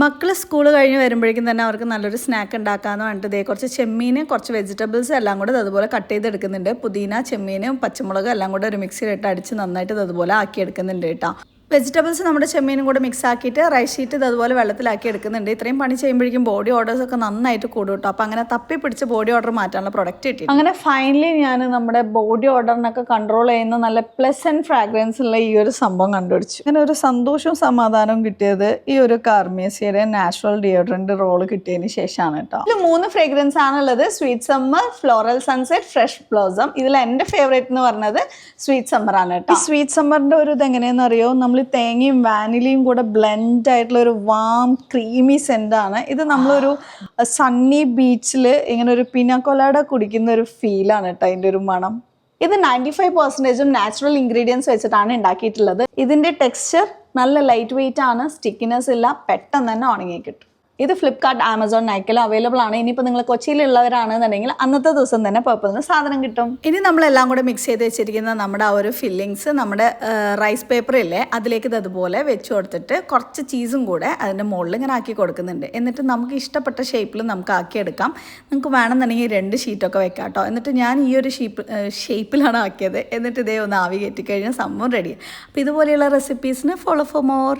മക്കൾ സ്കൂൾ കഴിഞ്ഞ് വരുമ്പോഴേക്കും തന്നെ അവർക്ക് നല്ലൊരു സ്നാക്ക് ഉണ്ടാക്കാമെന്ന് പറഞ്ഞിട്ട് ഇതേ കുറച്ച് ചെമ്മീൻ കുറച്ച് വെജിറ്റബിൾസ് എല്ലാം കൂടെ അതുപോലെ കട്ട് ചെയ്തെടുക്കുന്നുണ്ട്. പുതിന, ചെമ്മീനും പച്ചമുളക് എല്ലാം കൂടെ ഒരു മിക്സിയിലിട്ട് അടിച്ച് നന്നായിട്ട് അതുപോലെ ആക്കിയെടുക്കുന്നുണ്ട് കേട്ടോ. വെജിറ്റബിൾസ് നമ്മുടെ ചെമ്മീനും കൂടെ മിക്സ് ആക്കിയിട്ട് റൈസ് ഷീറ്റ് അതുപോലെ വെള്ളത്തിലാക്കി എടുക്കുന്നുണ്ട്. ഇത്രയും പണി ചെയ്യുമ്പോഴേക്കും ബോഡി ഓർഡേഴ്സ് ഒക്കെ നന്നായിട്ട് കൂടും കേട്ടോ. അപ്പോൾ അങ്ങനെ തപ്പി പിടിച്ച് ബോഡി ഓർഡർ മാറ്റാനുള്ള പ്രൊഡക്റ്റ് കിട്ടി. അങ്ങനെ ഫൈനലി ഞാൻ നമ്മുടെ ബോഡി ഓർഡറിനൊക്കെ കൺട്രോൾ ചെയ്യുന്ന നല്ല പ്ലസന്റ് ഫ്രാഗ്രൻസ് ഉള്ള ഈ ഒരു സംഭവം കണ്ടുപിടിച്ചു. അങ്ങനെ ഒരു സന്തോഷവും സമാധാനവും കിട്ടിയത് ഈ ഒരു കാർമേസിയുടെ നാച്ചുറൽ ഡിയോഡ്രന്റ് റോള് കിട്ടിയതിന് ശേഷമാണ് കേട്ടോ. ഇതിൽ 3 ഫ്രേഗ്രൻസ് ആണുള്ളത്. Sweet summer, floral sunset, fresh blossom. ഇതിൽ എൻ്റെ ഫേവറേറ്റ് എന്ന് പറഞ്ഞത് സ്വീറ്റ് സമ്മർ ആണ് കേട്ടോ. ഈ സ്വീറ്റ് സമ്മറിന്റെ ഒരു ഇത് എങ്ങനെയാണെന്ന് അറിയോ, നമ്മൾ തേങ്ങയും വാനിലയും കൂടെ ബ്ലെൻഡ് ആയിട്ടുള്ള ഒരു വാം ക്രീമി സെന്റാണ് ഇത്. നമ്മളൊരു സണ്ണി ബീച്ചിൽ ഇങ്ങനെ ഒരു പിനാക്കൊലാഡ കുടിക്കുന്ന ഒരു ഫീലാണ് കേട്ടോ അതിൻ്റെ ഒരു മണം. ഇത് 95% നാച്ചുറൽ ഇൻഗ്രീഡിയൻസ് വെച്ചിട്ടാണ് ഉണ്ടാക്കിയിട്ടുള്ളത്. ഇതിൻ്റെ ടെക്സ്ചർ നല്ല ലൈറ്റ് വെയിറ്റ് ആണ്, സ്റ്റിക്കിനെസ് ഇല്ല, പെട്ടെന്ന് തന്നെ ഉണങ്ങി കിട്ടും. ഇത് ഫ്ലിപ്കാർട്ട്, ആമസോൺ, നൈക്കയിൽ അവൈലബിൾ ആണ്. ഇനിയിപ്പോൾ നിങ്ങൾ കൊച്ചിയിലുള്ളവരാണെന്നുണ്ടെങ്കിൽ അന്നത്തെ ദിവസം തന്നെ പർപ്പിളിന് സാധനം കിട്ടും. ഇനി നമ്മളെല്ലാം കൂടെ മിക്സ് ചെയ്ത് വെച്ചിരിക്കുന്ന നമ്മുടെ ആ ഒരു ഫില്ലിങ്സ് നമ്മുടെ റൈസ് പേപ്പറില്ലേ അതിലേക്ക് അതുപോലെ വെച്ച് കൊടുത്തിട്ട് കുറച്ച് ചീസും കൂടെ അതിൻ്റെ മുകളിൽ ഇങ്ങനെ ആക്കി കൊടുക്കുന്നുണ്ട്. എന്നിട്ട് നമുക്ക് ഇഷ്ടപ്പെട്ട ഷേപ്പിൽ നമുക്ക് ആക്കിയെടുക്കാം. നിങ്ങൾക്ക് വേണമെന്നുണ്ടെങ്കിൽ 2 ഷീറ്റൊക്കെ വെക്കാം കേട്ടോ. എന്നിട്ട് ഞാൻ ഈ ഒരു ഷേപ്പിലാണ് ആക്കിയത്. എന്നിട്ട് ഇതേ ഒന്ന് ആവി കയറ്റി കഴിഞ്ഞാൽ സംഭവം റെഡി. അപ്പോൾ ഇതുപോലെയുള്ള റെസിപ്പീസിന് ഫോളോ ഫോർ മോർ.